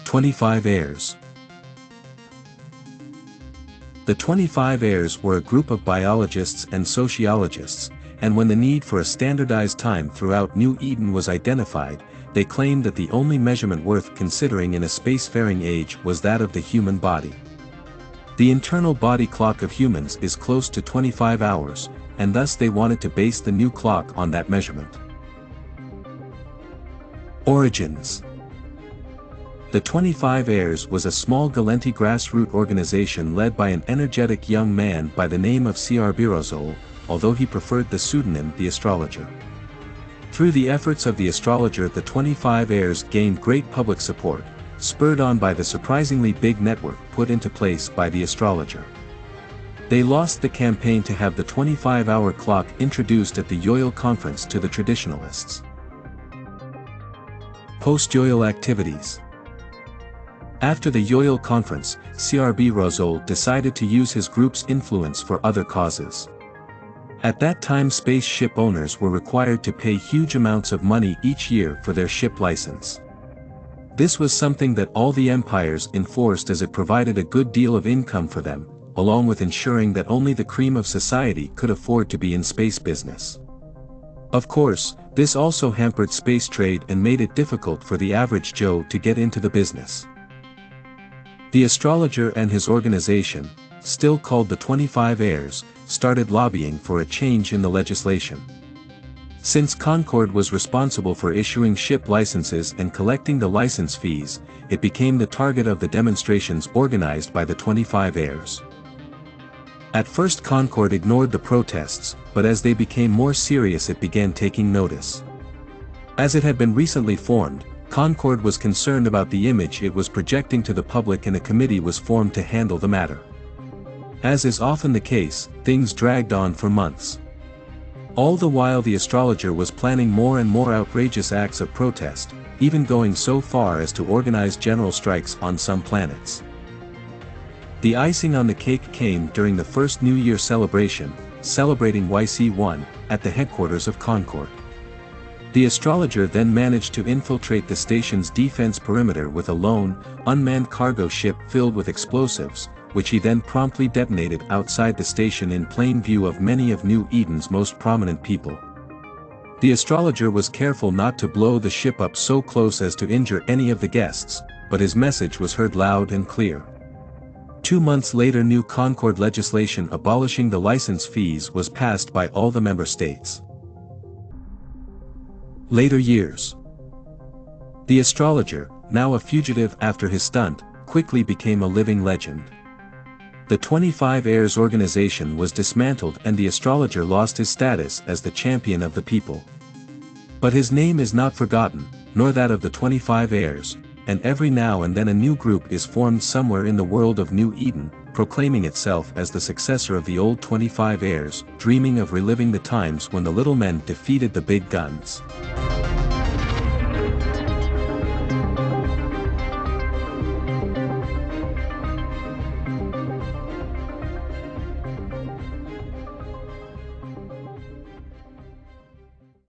25 Heirs. The 25 Heirs were a group of biologists and sociologists, and when the need for a standardized time throughout New Eden was identified, they claimed that the only measurement worth considering in a spacefaring age was that of the human body. The internal body clock of humans is close to 25 hours, and thus they wanted to base the new clock on that measurement. Origins. The 25 Heirs was a small Galenti grassroots organization led by an energetic young man by the name of Rosol, although he preferred the pseudonym The Astrologer. Through the efforts of The Astrologer, the 25 Heirs gained great public support, spurred on by the surprisingly big network put into place by The Astrologer. They lost the campaign to have the 25-hour clock introduced at the Yoyle conference to the traditionalists. Post-Yoyle activities. After the Yoyle conference, Rosol decided to use his group's influence for other causes. At that time, spaceship owners were required to pay huge amounts of money each year for their ship license. This was something that all the empires enforced as it provided a good deal of income for them, along with ensuring that only the cream of society could afford to be in space business. Of course, this also hampered space trade and made it difficult for the average Joe to get into the business. The Astrologer and his organization, still called the 25 Heirs, started lobbying for a change in the legislation. Since Concord was responsible for issuing ship licenses and collecting the license fees, it became the target of the demonstrations organized by the 25 Heirs. At first Concord ignored the protests, but as they became more serious it began taking notice. As it had been recently formed, Concord was concerned about the image it was projecting to the public, and a committee was formed to handle the matter. As is often the case, things dragged on for months. All the while the Astrologer was planning more and more outrageous acts of protest, even going so far as to organize general strikes on some planets. The icing on the cake came during the first New Year celebration, celebrating YC1, at the headquarters of Concord. The Astrologer then managed to infiltrate the station's defense perimeter with a lone, unmanned cargo ship filled with explosives, which he then promptly detonated outside the station in plain view of many of New Eden's most prominent people. The Astrologer was careful not to blow the ship up so close as to injure any of the guests, but his message was heard loud and clear. 2 months later, new Concord legislation abolishing the license fees was passed by all the member states. Later years. The Astrologer, now a fugitive after his stunt, quickly became a living legend. The 25 Heirs organization was dismantled and the Astrologer lost his status as the champion of the people. But his name is not forgotten, nor that of the 25 Heirs, and every now and then a new group is formed somewhere in the world of New Eden, proclaiming itself as the successor of the old 25 Heirs, dreaming of reliving the times when the little men defeated the big guns.